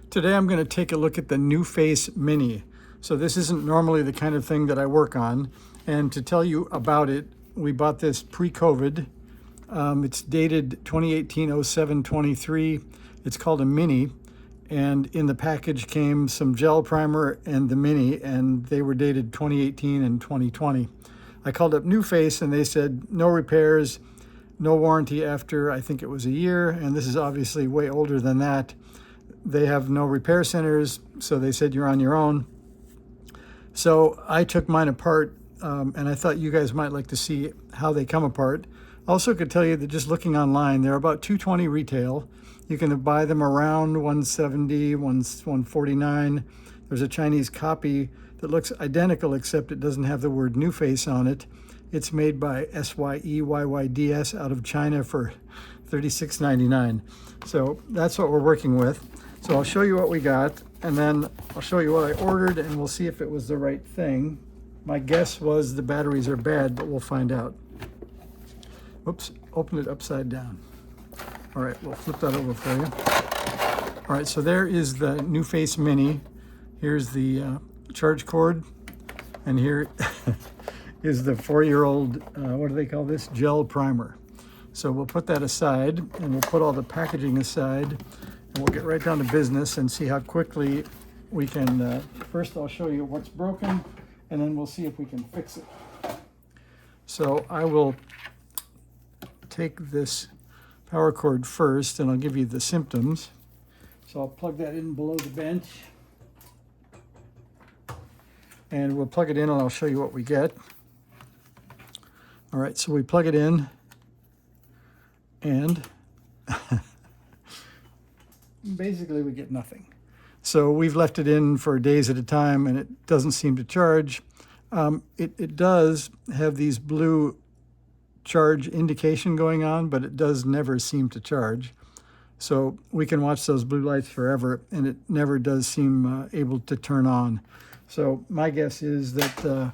Today I'm going to take a look at the NuFACE Mini. So this isn't normally the kind of thing that I work on. And to tell you about it, we bought this pre-COVID. It's dated 2018-07-23. It's called a Mini. And in the package came some gel primer and the Mini, and they were dated 2018 and 2020. I called up NuFACE and they said no repairs, no warranty after, I think it was a year, and this is obviously way older than that. They have no repair centers, so they said you're on your own. So I took mine apart, and I thought you guys might like to see how they come apart. Also could tell you that just looking online, they're about $220 retail. You can buy them around $170, $149. There's a Chinese copy that looks identical, except it doesn't have the word NuFACE on it. It's made by SYEYYDS out of China for $36.99. So that's what we're working with. So I'll show you what we got, and then I'll show you what I ordered, and we'll see if it was the right thing. My guess was the batteries are bad, but we'll find out. Oops, open it upside down. All right, we'll flip that over for you. All right, so there is the NuFACE Mini. Here's the charge cord, and here is the 4-year-old, what do they call this? Gel primer. So we'll put that aside, and we'll put all the packaging aside, and we'll get right down to business and see how quickly we can, first I'll show you what's broken, and then we'll see if we can fix it. So I will take this power cord first, and I'll give you the symptoms. So I'll plug that in below the bench, and we'll plug it in, and I'll show you what we get. All right, so we plug it in, and basically we get nothing. So we've left it in for days at a time, and it doesn't seem to charge. It does have these blue charge indication going on, but it does never seem to charge. So we can watch those blue lights forever, and it never does seem able to turn on. So my guess is that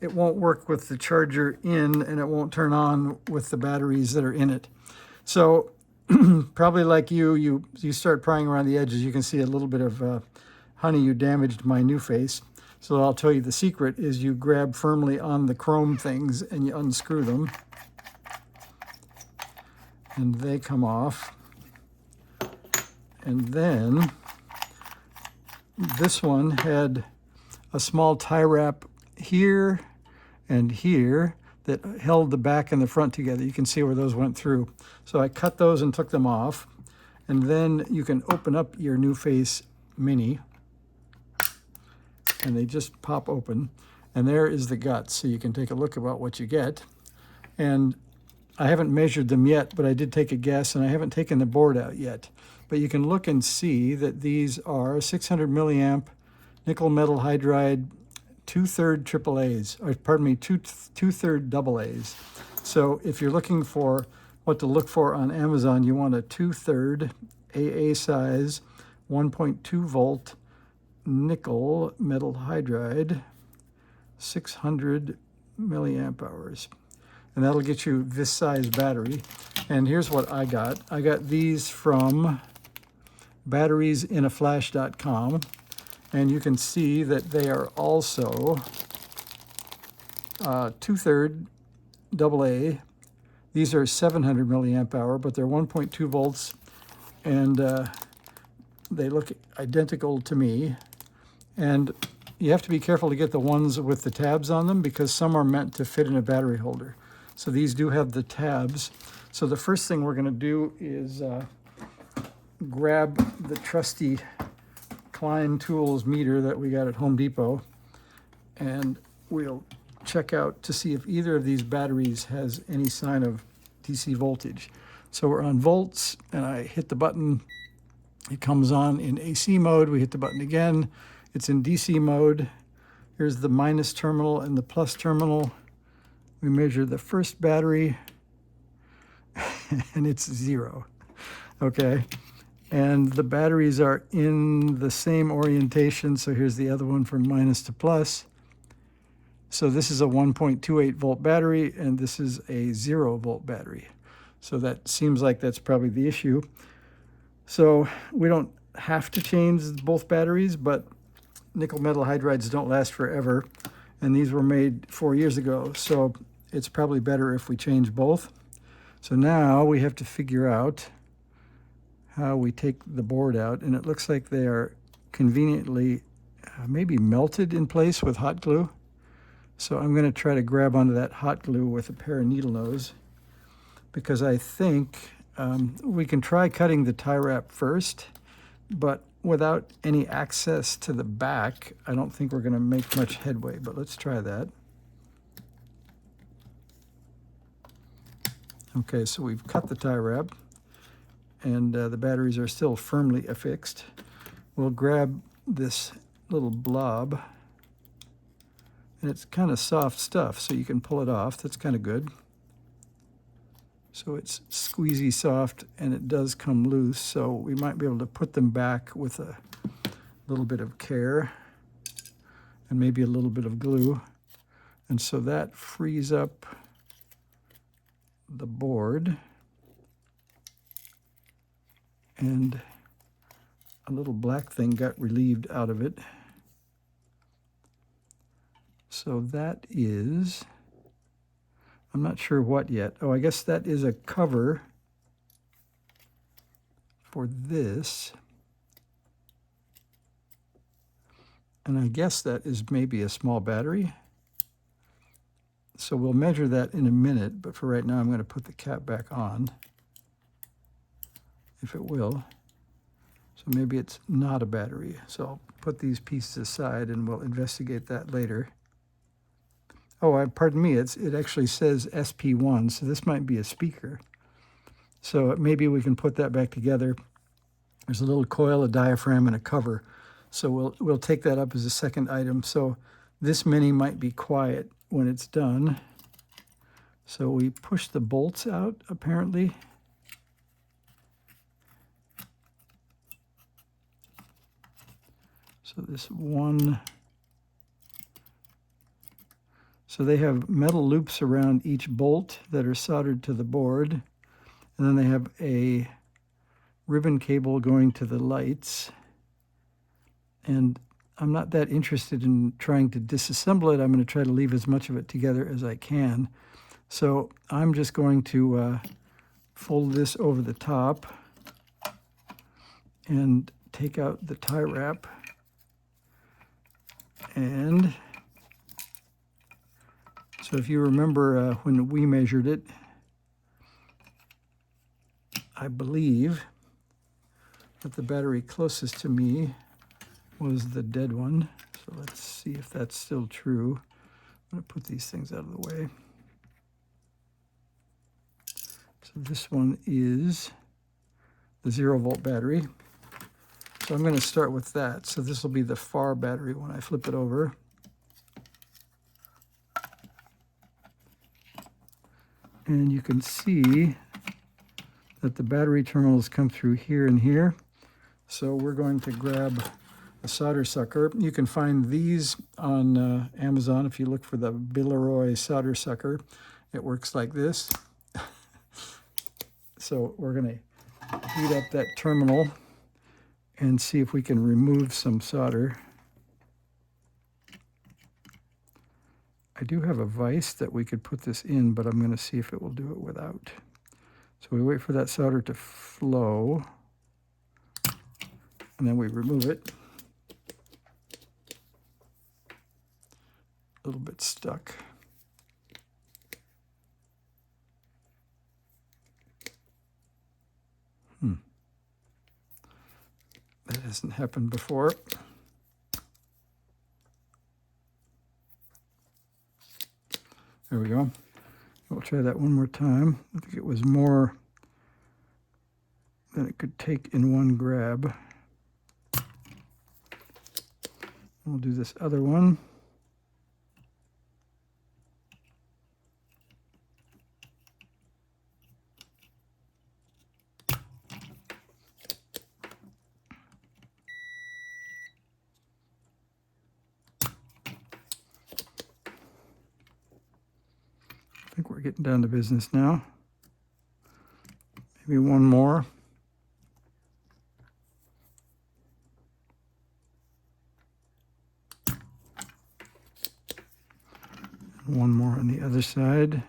it won't work with the charger in, and it won't turn on with the batteries that are in it. So probably like you start prying around the edges, you can see a little bit of honey, you damaged my NuFACE. So I'll tell you the secret is you grab firmly on the chrome things and you unscrew them, and they come off. And then this one had a small tie wrap here and here that held the back and the front together. You can see where those went through. So I cut those and took them off. And then you can open up your NuFACE Mini, and they just pop open. And there is the guts, so you can take a look about what you get. And I haven't measured them yet, but I did take a guess, and I haven't taken the board out yet. But you can look and see that these are 600 milliamp nickel metal hydride 2/3 AAAs, or pardon me, 2/3 AAs. So if you're looking for what to look for on Amazon, you want a 2/3 AA size 1.2 volt nickel metal hydride 600 milliamp hours. And that'll get you this size battery. And here's what I got. I got these from batteriesinaflash.com. And you can see that they are also 2/3 AA. These are 700 milliamp hour, but they're 1.2 volts, and they look identical to me. And you have to be careful to get the ones with the tabs on them, because some are meant to fit in a battery holder. So these do have the tabs. So the first thing we're going to do is grab the trusty Klein Tools meter that we got at Home Depot, and we'll check out to see if either of these batteries has any sign of DC voltage. So we're on volts, and I hit the button. It comes on in AC mode. We hit the button again. It's in DC mode. Here's the minus terminal and the plus terminal. We measure the first battery, and it's 0. Okay. And the batteries are in the same orientation. So here's the other one from minus to plus. So this is a 1.28 volt battery, and this is a 0 volt battery. So that seems like that's probably the issue. So we don't have to change both batteries, but nickel metal hydrides don't last forever, and these were made 4 years ago, so it's probably better if we change both. So now we have to figure out how we take the board out, and it looks like they are conveniently maybe melted in place with hot glue. So I'm going to try to grab onto that hot glue with a pair of needle nose, because I think we can try cutting the tie wrap first, but without any access to the back, I don't think we're going to make much headway, but let's try that. Okay, so we've cut the tie wrap, and the batteries are still firmly affixed. We'll grab this little blob, and it's kind of soft stuff, so you can pull it off. That's kind of good. So it's squeezy soft, and it does come loose, so we might be able to put them back with a little bit of care and maybe a little bit of glue. And so that frees up the board, and a little black thing got relieved out of it. So that is, I'm not sure what yet. Oh, I guess that is a cover for this. And I guess that is maybe a small battery. So we'll measure that in a minute, but for right now I'm going to put the cap back on, if it will. So maybe it's not a battery. So I'll put these pieces aside and we'll investigate that later. Oh, pardon me, it actually says SP1, so this might be a speaker. So maybe we can put that back together. There's a little coil, a diaphragm, and a cover. So we'll take that up as a second item. So this mini might be quiet when it's done. So we push the bolts out, apparently. So this one, so they have metal loops around each bolt that are soldered to the board. And then they have a ribbon cable going to the lights. And I'm not that interested in trying to disassemble it. I'm going to try to leave as much of it together as I can. So I'm just going to fold this over the top and take out the tie wrap. And so if you remember when we measured it, I believe that the battery closest to me was the dead one. So let's see if that's still true. I'm going to put these things out of the way. So this one is the 0-volt battery. So I'm going to start with that. So this will be the far battery when I flip it over. And you can see that the battery terminals come through here and here. So we're going to grab a solder sucker. You can find these on Amazon if you look for the Billeroy solder sucker. It works like this. So we're going to heat up that terminal and see if we can remove some solder. I do have a vise that we could put this in, but I'm going to see if it will do it without. So we wait for that solder to flow, and then we remove it. A little bit stuck. That hasn't happened before. There we go. We'll try that one more time. I think it was more than it could take in one grab. We'll do this other one. I think we're getting down to business now. Maybe one more. One more on the other side.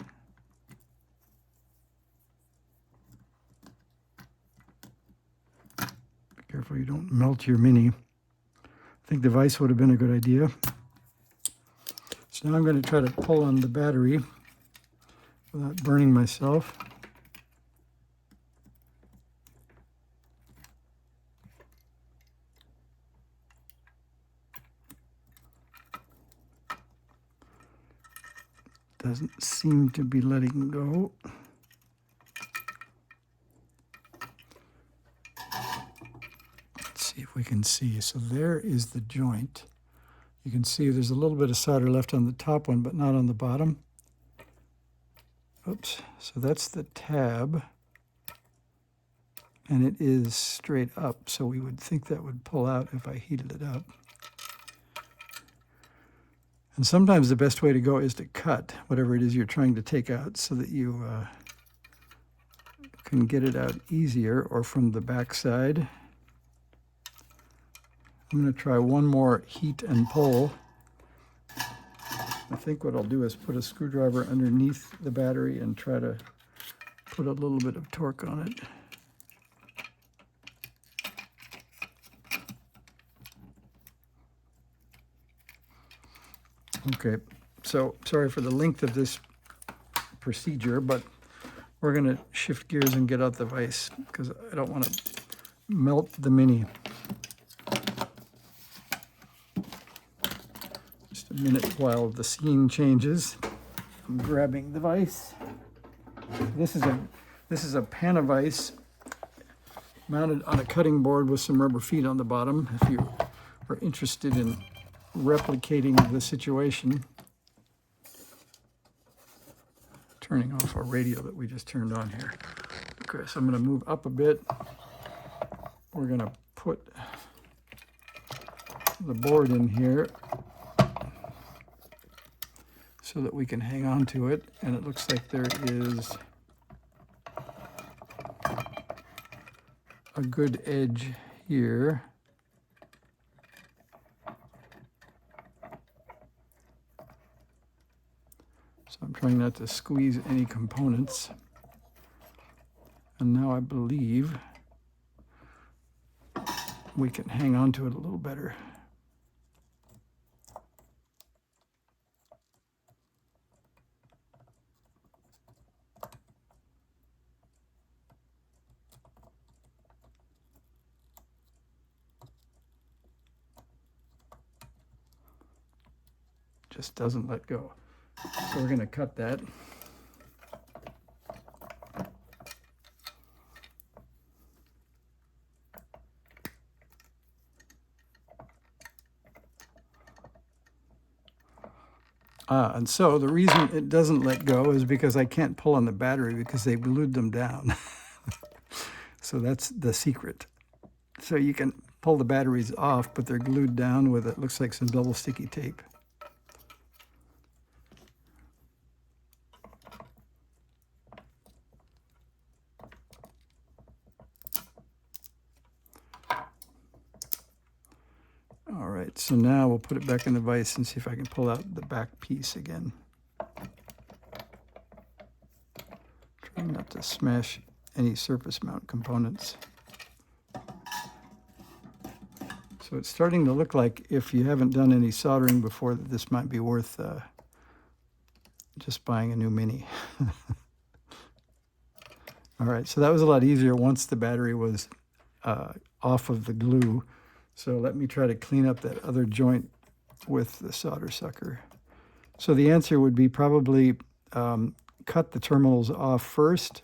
Be careful you don't melt your Mini. I think the vise would have been a good idea. So now I'm going to try to pull on the battery without burning myself. Doesn't seem to be letting go. Let's see if we can see. So there is the joint. You can see there's a little bit of solder left on the top one, but not on the bottom. Oops. So that's the tab. And it is straight up, so we would think that would pull out if I heated it up. And sometimes the best way to go is to cut whatever it is you're trying to take out so that you can get it out easier, or from the back side. I'm going to try one more heat and pull. I think what I'll do is put a screwdriver underneath the battery and try to put a little bit of torque on it. Okay, so sorry for the length of this procedure, but we're going to shift gears and get out the vise because I don't want to melt the Mini. Just a minute while the scene changes. I'm grabbing the vise. This is a Panavise mounted on a cutting board with some rubber feet on the bottom. If you are interested in replicating the situation. Turning off our radio that we just turned on here. Okay, so I'm going to move up a bit. We're going to put the board in here so that we can hang on to it. And it looks like there is a good edge here. So I'm trying not to squeeze any components. And now I believe we can hang on to it a little better. Just doesn't let go. So we're going to cut that. And so the reason it doesn't let go is because I can't pull on the battery because they glued them down. So that's the secret. So you can pull the batteries off, but they're glued down with, it looks like, some double sticky tape. All right, so now we'll put it back in the vise and see if I can pull out the back piece again. Trying not to smash any surface mount components. So it's starting to look like, if you haven't done any soldering before, that this might be worth just buying a new Mini. All right, so that was a lot easier once the battery was off of the glue. So let me try to clean up that other joint with the solder sucker. So the answer would be probably cut the terminals off first.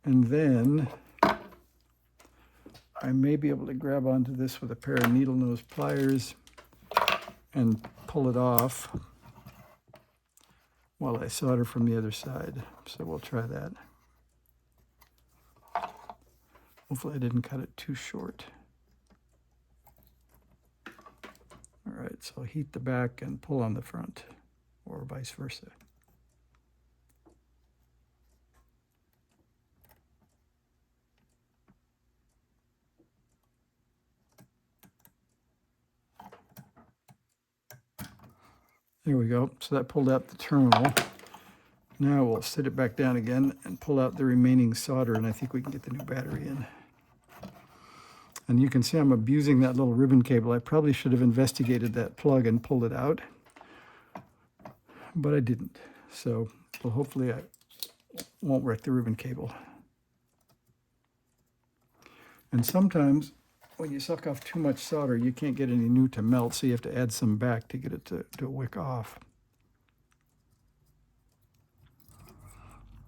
And then I may be able to grab onto this with a pair of needle nose pliers and pull it off while I solder from the other side. So we'll try that. Hopefully I didn't cut it too short. All right, so I'll heat the back and pull on the front, or vice versa. There we go. So that pulled out the terminal. Now we'll sit it back down again and pull out the remaining solder, and I think we can get the new battery in. And you can see I'm abusing that little ribbon cable. I probably should have investigated that plug and pulled it out, but I didn't. So well, hopefully I won't wreck the ribbon cable. And sometimes when you suck off too much solder, you can't get any new to melt, so you have to add some back to get it to wick off.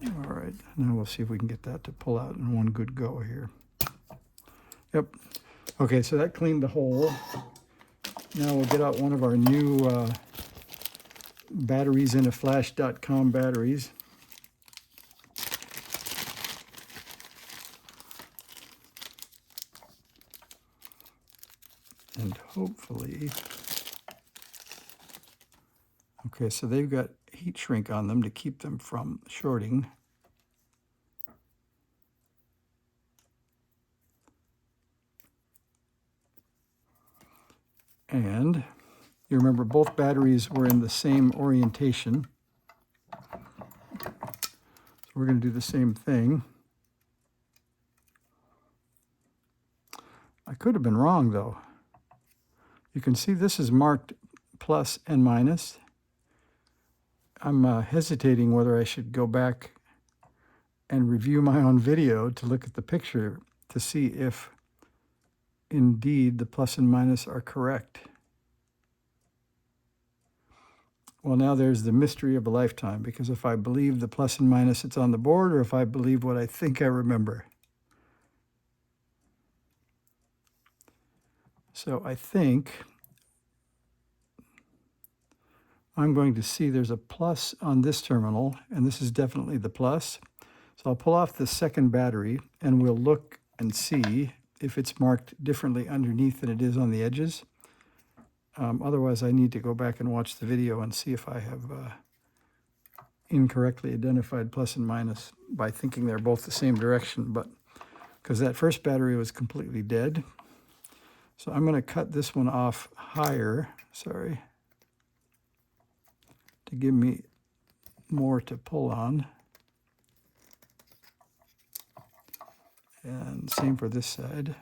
All right, now we'll see if we can get that to pull out in one good go here. Yep. Okay, so that cleaned the hole. Now we'll get out one of our new batteries in a flash.com batteries. And hopefully, okay, so they've got heat shrink on them to keep them from shorting. And you remember both batteries were in the same orientation. So we're going to do the same thing. I could have been wrong though. You can see this is marked plus and minus. I'm hesitating whether I should go back and review my own video to look at the picture to see if indeed the plus and minus are correct. Well, now there's the mystery of a lifetime, because if I believe the plus and minus it's on the board, or if I believe what I think I remember. So I think I'm going to see there's a plus on this terminal, and this is definitely the plus. So I'll pull off the second battery, and we'll look and see if it's marked differently underneath than it is on the edges. Otherwise, I need to go back and watch the video and see if I have incorrectly identified plus and minus by thinking they're both the same direction, but because that first battery was completely dead. So I'm going to cut this one off higher, sorry, to give me more to pull on. And same for this side.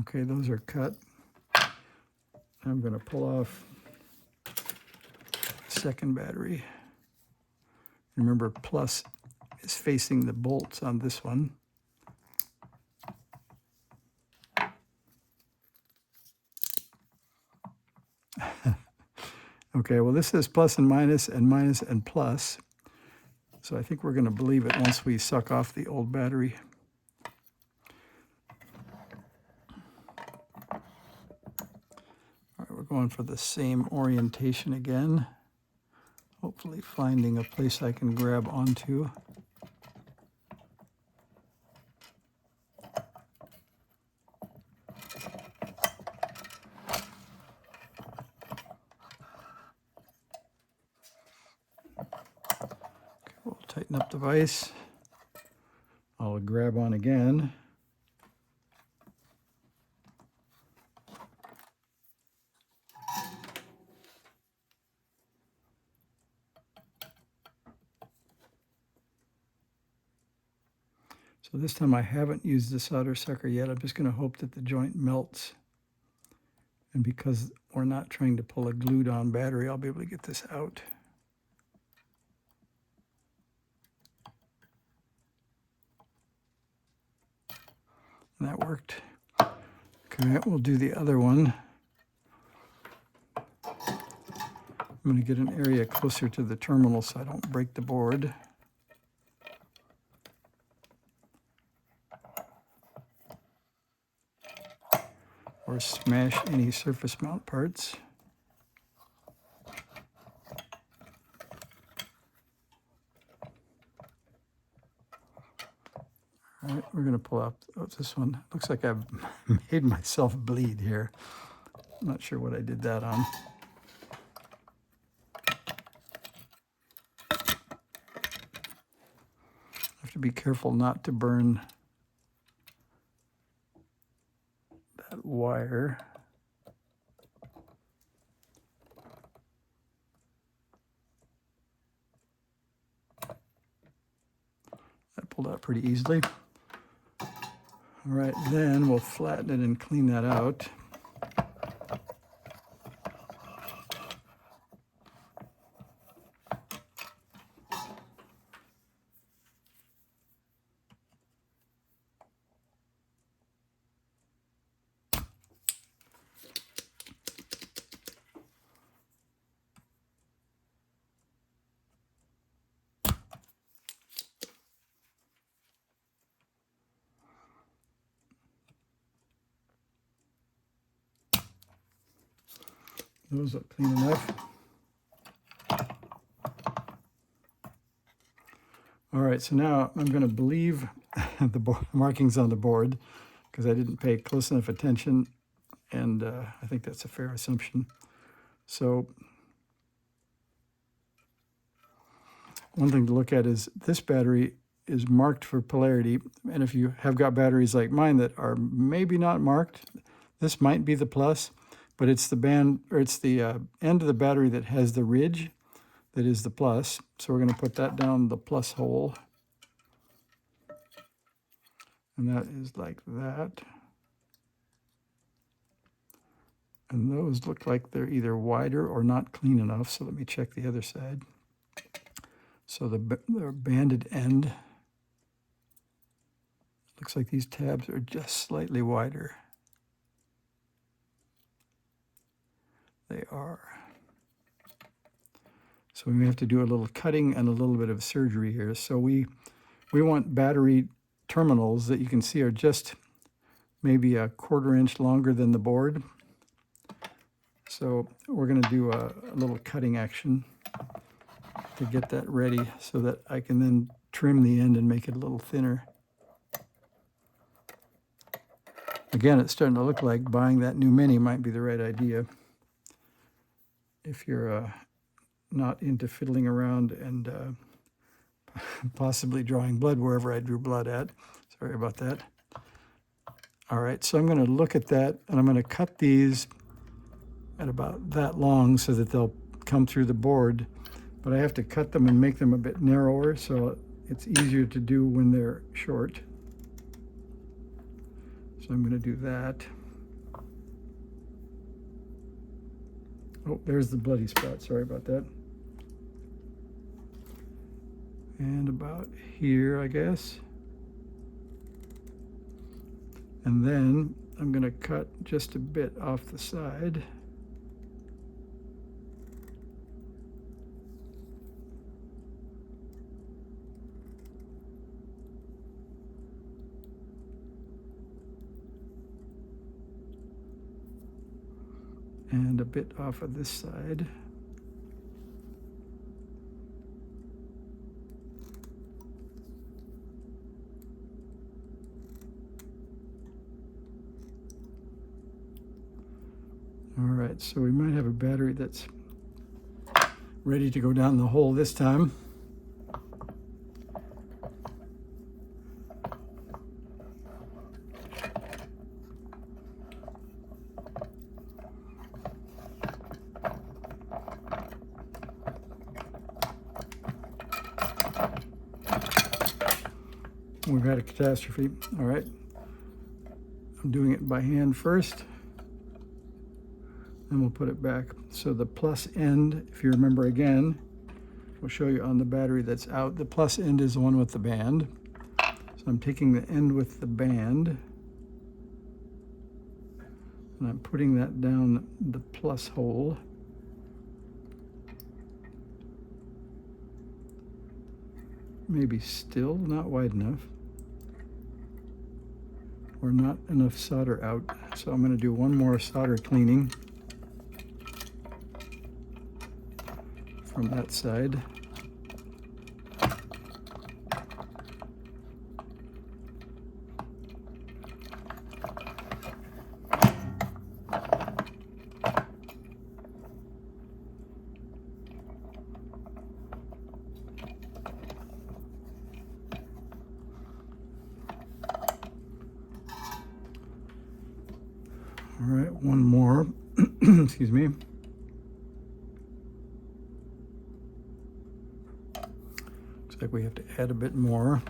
Okay, those are cut. I'm going to pull off the second battery. Remember, plus is facing the bolts on this one. Okay, well, this says plus and minus and plus. So I think we're going to believe it once we suck off the old battery. All right, we're going for the same orientation again. Hopefully finding a place I can grab onto. We'll tighten up the vise. I'll grab on again. So this time I haven't used the solder sucker yet. I'm just going to hope that the joint melts. And because we're not trying to pull a glued on battery, I'll be able to get this out. And that worked. Okay, we'll do the other one. I'm going to get an area closer to the terminal so I don't break the board. Or smash any surface mount parts. All right, we're going to pull out this one. Looks like I've made myself bleed here. I'm not sure what I did that on. I have to be careful not to burn wire. That pulled out pretty easily. All right, then we'll flatten it and clean that out. Those look clean enough. All right, so now I'm going to believe the markings on the board because I didn't pay close enough attention, and I think that's a fair assumption. So one thing to look at is this battery is marked for polarity, and if you have got batteries like mine that are maybe not marked, this might be the plus, but it's the band, or it's the end of the battery that has the ridge that is the plus. So we're going to put that down the plus hole, and that is like that. And those look like they're either wider or not clean enough, so let me check the other side. So the banded end, looks like these tabs are just slightly wider. They are. So we may have to do a little cutting and a little bit of surgery here. So we want battery terminals that you can see are just maybe a 1/4 inch longer than the board. So we're going to do a little cutting action to get that ready so that I can then trim the end and make it a little thinner. Again, it's starting to look like buying that new Mini might be the right idea if you're not into fiddling around and possibly drawing blood wherever I drew blood at. Sorry about that. All right, so I'm going to look at that, and I'm going to cut these at about that long so that they'll come through the board. But I have to cut them and make them a bit narrower so it's easier to do when they're short. So I'm going to do that. Oh, there's the bloody spot. Sorry about that. And about here, I guess. And then I'm going to cut just a bit off the side. And a bit off of this side. All right, so we might have a battery that's ready to go down the hole this time. We've had a catastrophe. All right, I'm doing it by hand first, and we'll put it back. So the plus end, if you remember again, we'll show you on the battery that's out. The plus end is the one with the band. So I'm taking the end with the band, and I'm putting that down the plus hole. Maybe still not wide enough, or not enough solder out. So I'm going to do one more solder cleaning from that side. All one more. Excuse me. Looks like we have to add a bit more.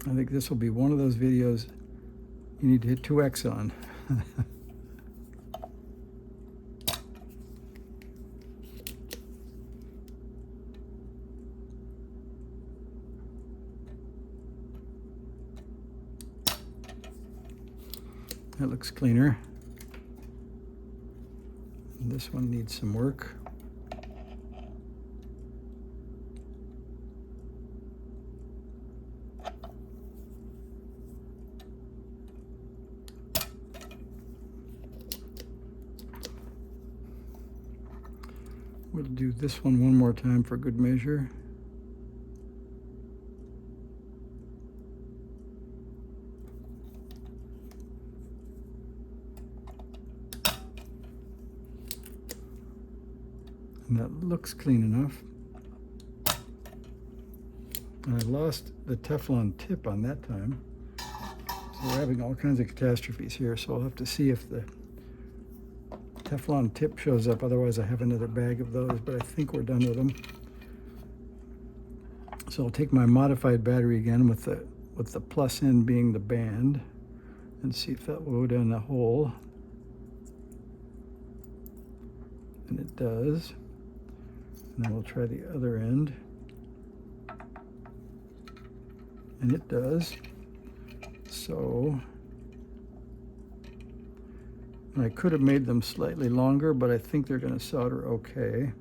I think this will be one of those videos you need to hit 2x on. That looks cleaner. And this one needs some work. We'll do this one more time for good measure. And that looks clean enough. And I lost the Teflon tip on that time. So we're having all kinds of catastrophes here, so I'll have to see if the Teflon tip shows up. Otherwise I have another bag of those, but I think we're done with them. So I'll take my modified battery again with the plus end being the band and see if that will go down the hole. And it does. And then we'll try the other end. And it does. So I could have made them slightly longer, but I think they're going to solder okay.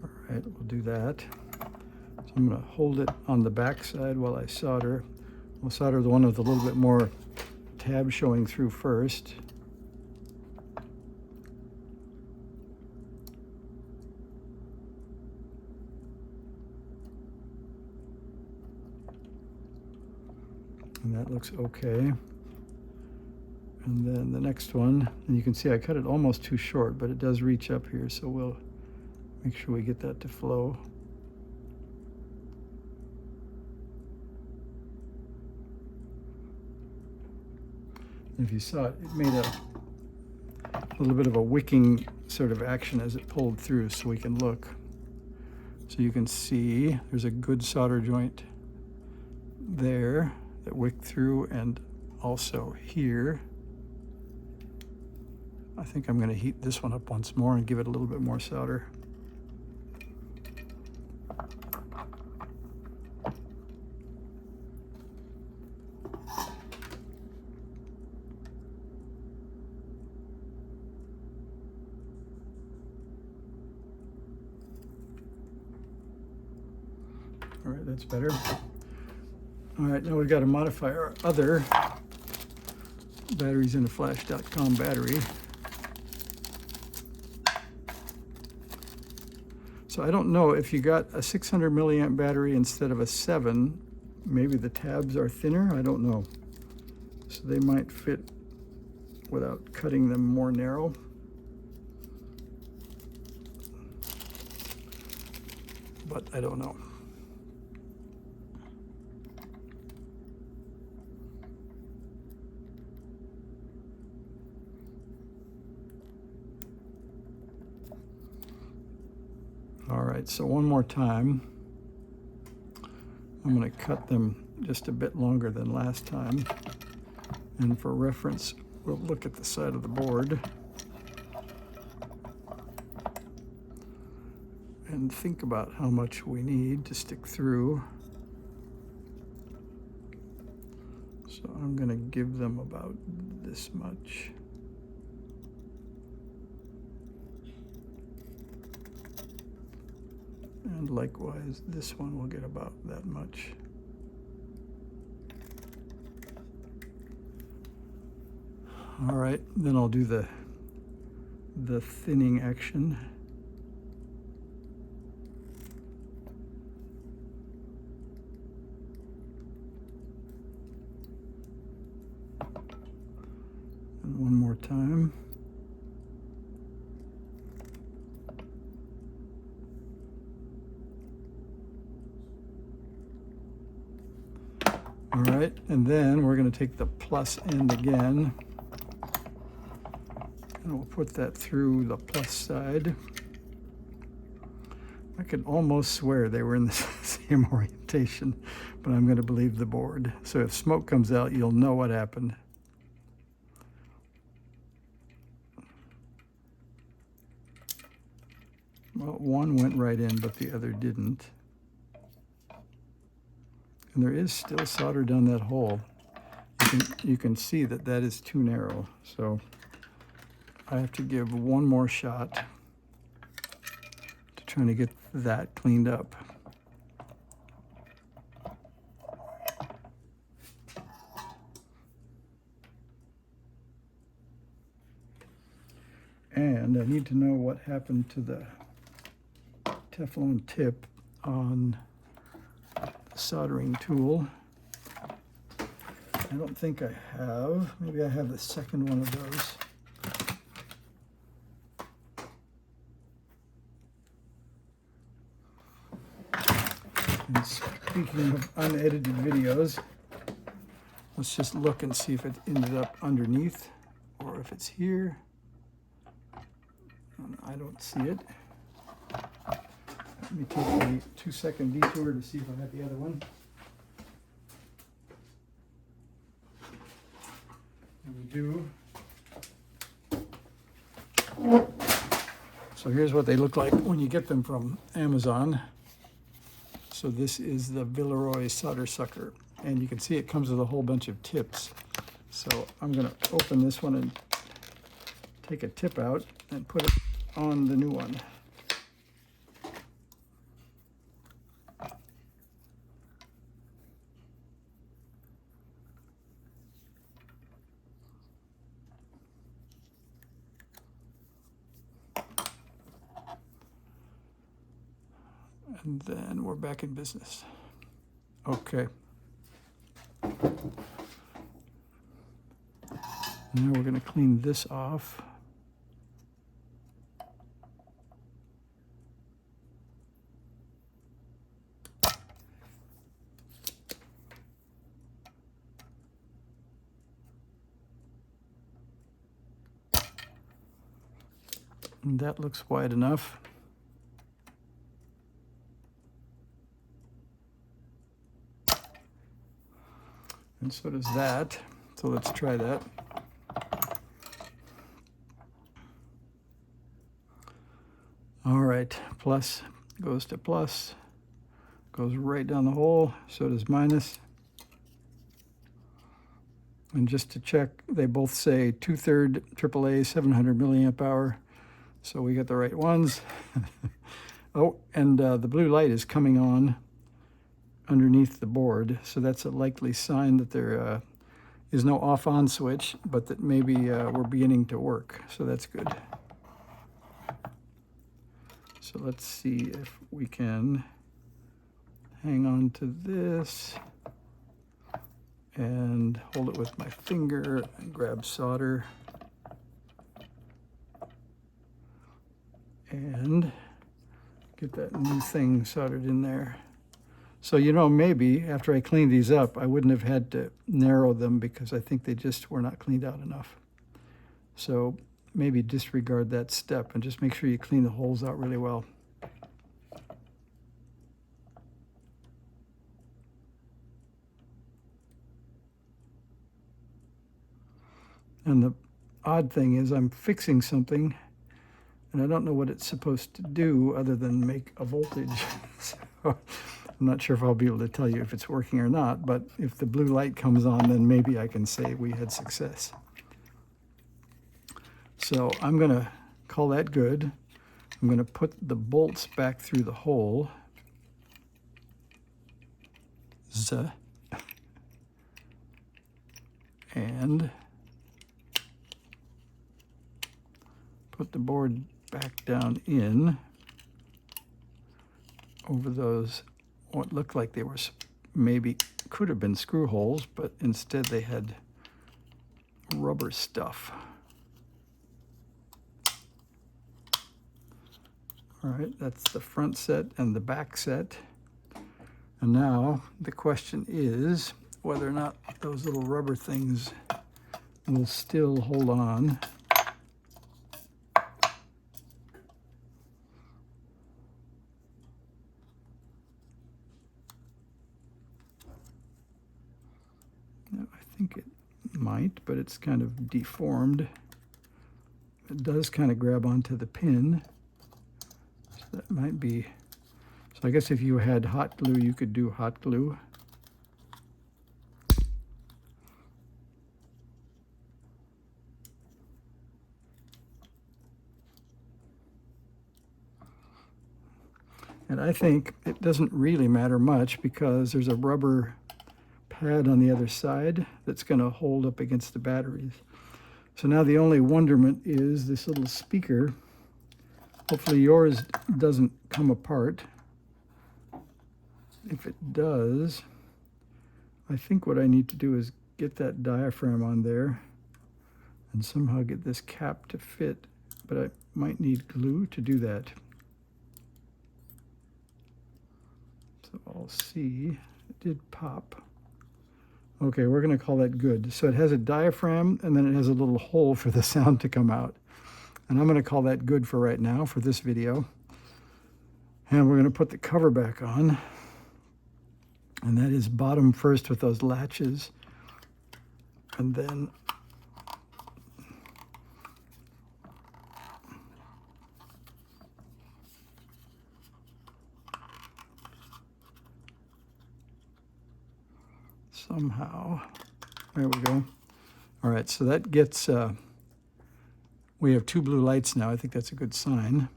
All right, we'll do that. So I'm going to hold it on the back side while I solder. We'll solder the one with a little bit more tab showing through first. And that looks okay. And then the next one, and you can see I cut it almost too short, but it does reach up here, so we'll make sure we get that to flow. If you saw it, it made a little bit of a wicking sort of action as it pulled through, so we can look. So you can see there's a good solder joint there that wicked through, and also here. I think I'm going to heat this one up once more and give it a little bit more solder. All right, that's better. All right, now we've got to modify our other batteries in a flash.com battery. So I don't know if you got a 600 milliamp battery instead of a 7, maybe the tabs are thinner, I don't know. So they might fit without cutting them more narrow. But I don't know. All right, so one more time. I'm going to cut them just a bit longer than last time. And for reference, we'll look at the side of the board and think about how much we need to stick through. So I'm going to give them about this much. And likewise, this one will get about that much. All right, then I'll do the thinning action. And one more time. All right, and then we're going to take the plus end again, and we'll put that through the plus side. I could almost swear they were in the same orientation, but I'm going to believe the board. So if smoke comes out, you'll know what happened. Well, one went right in, but the other didn't. And there is still solder down that hole. You can see that that is too narrow. So I have to give one more shot to try to get that cleaned up. And I need to know what happened to the Teflon tip on the soldering tool. I don't think I have. Maybe I have the second one of those. And speaking of unedited videos, let's just look and see if it ended up underneath or if it's here. I don't see it. Let me take a 2-second detour to see if I got the other one. And we do. So here's what they look like when you get them from Amazon. So this is the Villeroy solder sucker, and you can see it comes with a whole bunch of tips. So I'm going to open this one and take a tip out and put it on the new one. And then we're back in business. Okay. Now we're going to clean this off. And that looks wide enough. And so does that. So let's try that. All right, plus goes to plus, goes right down the hole, so does minus. And just to check, they both say 2/3 AAA 700 milliamp hour, so we got the right ones. Oh, and the blue light is coming on underneath the board, so that's a likely sign that there is no off-on switch, but that maybe we're beginning to work, so that's good. So let's see if we can hang on to this and hold it with my finger and grab solder and get that new thing soldered in there. So, you know, maybe after I clean these up, I wouldn't have had to narrow them because I think they just were not cleaned out enough. So maybe disregard that step and just make sure you clean the holes out really well. And the odd thing is I'm fixing something and I don't know what it's supposed to do other than make a voltage. So I'm not sure if I'll be able to tell you if it's working or not, but if the blue light comes on, then maybe I can say we had success. So I'm going to call that good. I'm going to put the bolts back through the hole. And put the board back down in over those, what looked like they were maybe could have been screw holes, but instead they had rubber stuff. All right, that's the front set and the back set. And now the question is, whether or not those little rubber things will still hold on. I think it might, but it's kind of deformed. It does kind of grab onto the pin, so that might be. So I guess if you had hot glue, you could do hot glue. And I think it doesn't really matter much because there's a rubber pad on the other side that's going to hold up against the batteries. So now the only wonderment is this little speaker. Hopefully yours doesn't come apart. If it does, I think what I need to do is get that diaphragm on there and somehow get this cap to fit, but I might need glue to do that. So I'll see. It did pop. Okay, we're going to call that good. So it has a diaphragm, and then it has a little hole for the sound to come out. And I'm going to call that good for right now, for this video. And we're going to put the cover back on. And that is bottom first with those latches. And then somehow, there we go. All right, so that gets, we have 2 blue lights now. I think that's a good sign.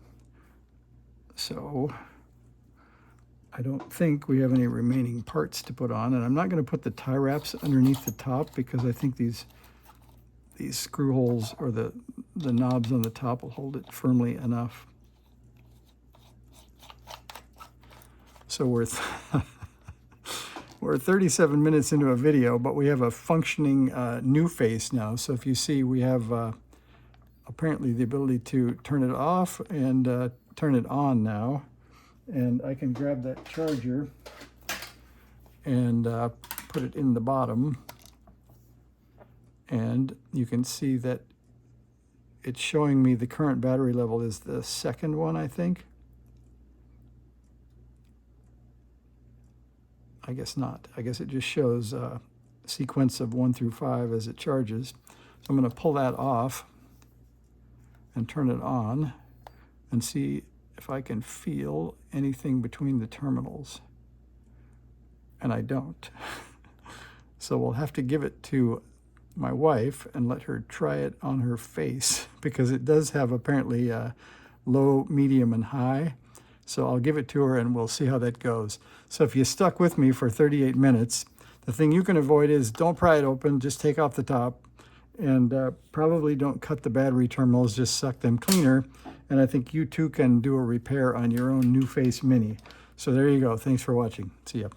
So I don't think we have any remaining parts to put on, and I'm not going to put the tie wraps underneath the top because I think these screw holes or the knobs on the top will hold it firmly enough. So we're 37 minutes into a video, but we have a functioning NuFACE now. So if you see, we have apparently the ability to turn it off and turn it on now. And I can grab that charger and put it in the bottom. And you can see that it's showing me the current battery level is the second one, I think. I guess not. I guess it just shows a sequence of 1 through 5 as it charges. So I'm going to pull that off and turn it on and see if I can feel anything between the terminals. And I don't. So we'll have to give it to my wife and let her try it on her face because it does have apparently low, medium, and high. So I'll give it to her and we'll see how that goes. So if you stuck with me for 38 minutes, the thing you can avoid is don't pry it open, just take off the top, and probably don't cut the battery terminals, just suck them cleaner. And I think you too can do a repair on your own NuFACE Mini. So there you go. Thanks for watching. See ya.